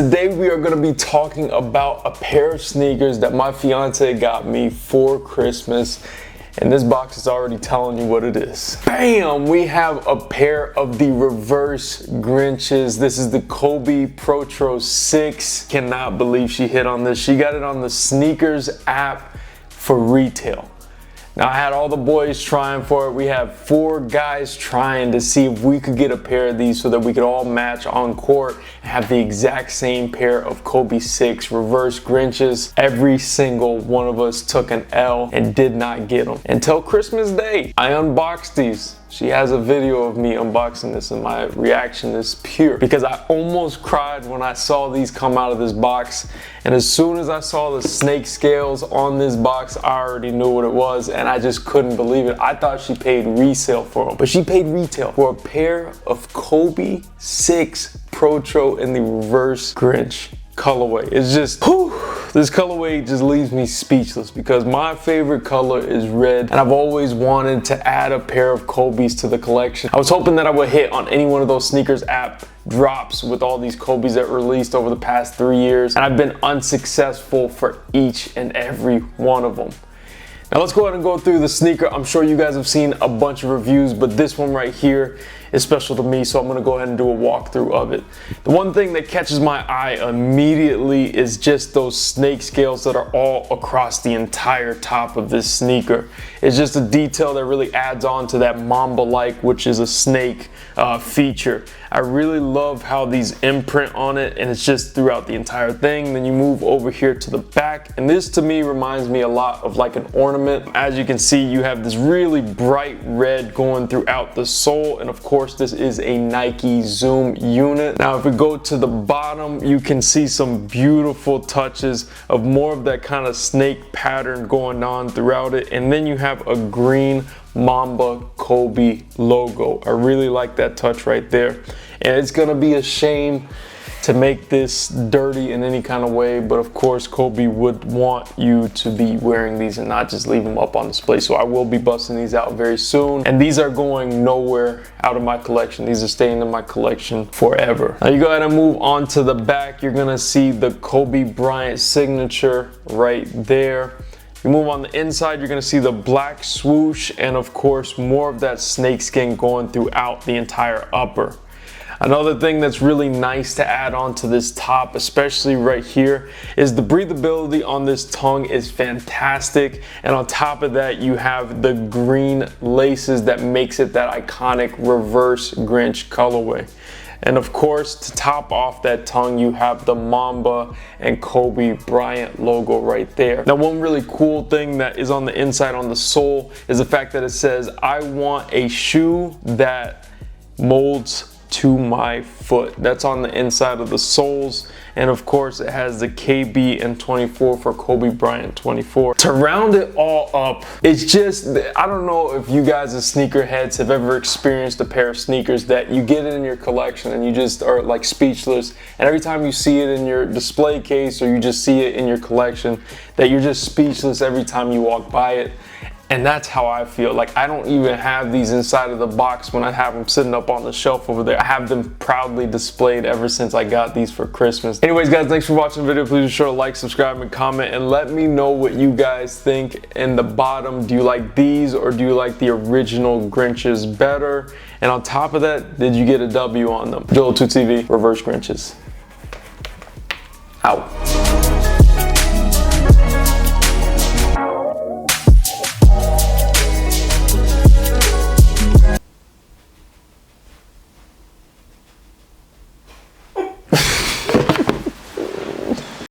Today we are going to be talking about a pair of sneakers that my fiance got me for Christmas. And this box is already telling you what it is. Bam! We have a pair of the reverse Grinches. This is the Kobe Protro 6. Cannot believe she hit on this. She got it on the sneakers app for retail. Now I had all the boys trying for it. We have 4 guys trying to see if we could get a pair of these so that we could all match on court and have the exact same pair of Kobe 6 reverse Grinches. Every single one of us took an L and did not get them. Until Christmas Day, I unboxed these. She has a video of me unboxing this and my reaction is pure because I almost cried when I saw these come out of this box. And as soon as I saw the snake scales on this box, I already knew what it was and I just couldn't believe it. I thought she paid resale for them, but she paid retail for a pair of Kobe 6 Protro in the reverse Grinch colorway. It's just, whew, this colorway just leaves me speechless because my favorite color is red and I've always wanted to add a pair of Kobe's to the collection. I was hoping that I would hit on any one of those sneakers app drops with all these Kobe's that released over the past 3 years, and I've been unsuccessful for each and every one of them. Now let's go ahead and go through the sneaker. I'm sure you guys have seen a bunch of reviews, but this one right here is special to me, so I'm gonna go ahead and do a walkthrough of it. The one thing that catches my eye immediately is just those snake scales that are all across the entire top of this sneaker. It's just a detail that really adds on to that Mamba-like, which is a snake feature. I really love how these imprint on it, and it's just throughout the entire thing. Then you move over here to the back, and this to me reminds me a lot of like an ornament. As you can see, you have this really bright red going throughout the sole, and of course this is a Nike Zoom unit. Now if we go to the bottom, you can see some beautiful touches of more of that kind of snake pattern going on throughout it, and then you have a green Mamba Kobe logo. I really like that touch right there, and it's gonna be a shame to make this dirty in any kind of way, but of course Kobe would want you to be wearing these and not just leave them up on display. So I will be busting these out very soon, and these are going nowhere out of my collection. These are staying in my collection forever. Now you go ahead and move on to the back. You're gonna see the Kobe Bryant signature right there. You move on the inside, you're gonna see the black swoosh and of course more of that snakeskin going throughout the entire upper. Another thing that's really nice to add on to this top, especially right here, is the breathability on this tongue is fantastic. And on top of that, you have the green laces that makes it that iconic reverse Grinch colorway. And of course, to top off that tongue, you have the Mamba and Kobe Bryant logo right there. Now, one really cool thing that is on the inside on the sole is the fact that it says, "I want a shoe that molds to my foot." That's on the inside of the soles, and of course it has the KB and 24 for Kobe Bryant 24. To round it all up, it's just, I don't know if you guys as sneakerheads have ever experienced a pair of sneakers that you get it in your collection and you just are like speechless, and every time you see it in your display case or you just see it in your collection, that you're just speechless every time you walk by it. And that's how I feel. Like, I don't even have these inside of the box when I have them sitting up on the shelf over there. I have them proudly displayed ever since I got these for Christmas. Anyways, guys, thanks for watching the video. Please be sure to like, subscribe, and comment, and let me know what you guys think in the bottom. Do you like these or do you like the original Grinches better? And on top of that, did you get a W on them? Joel2TV, reverse Grinches. Out.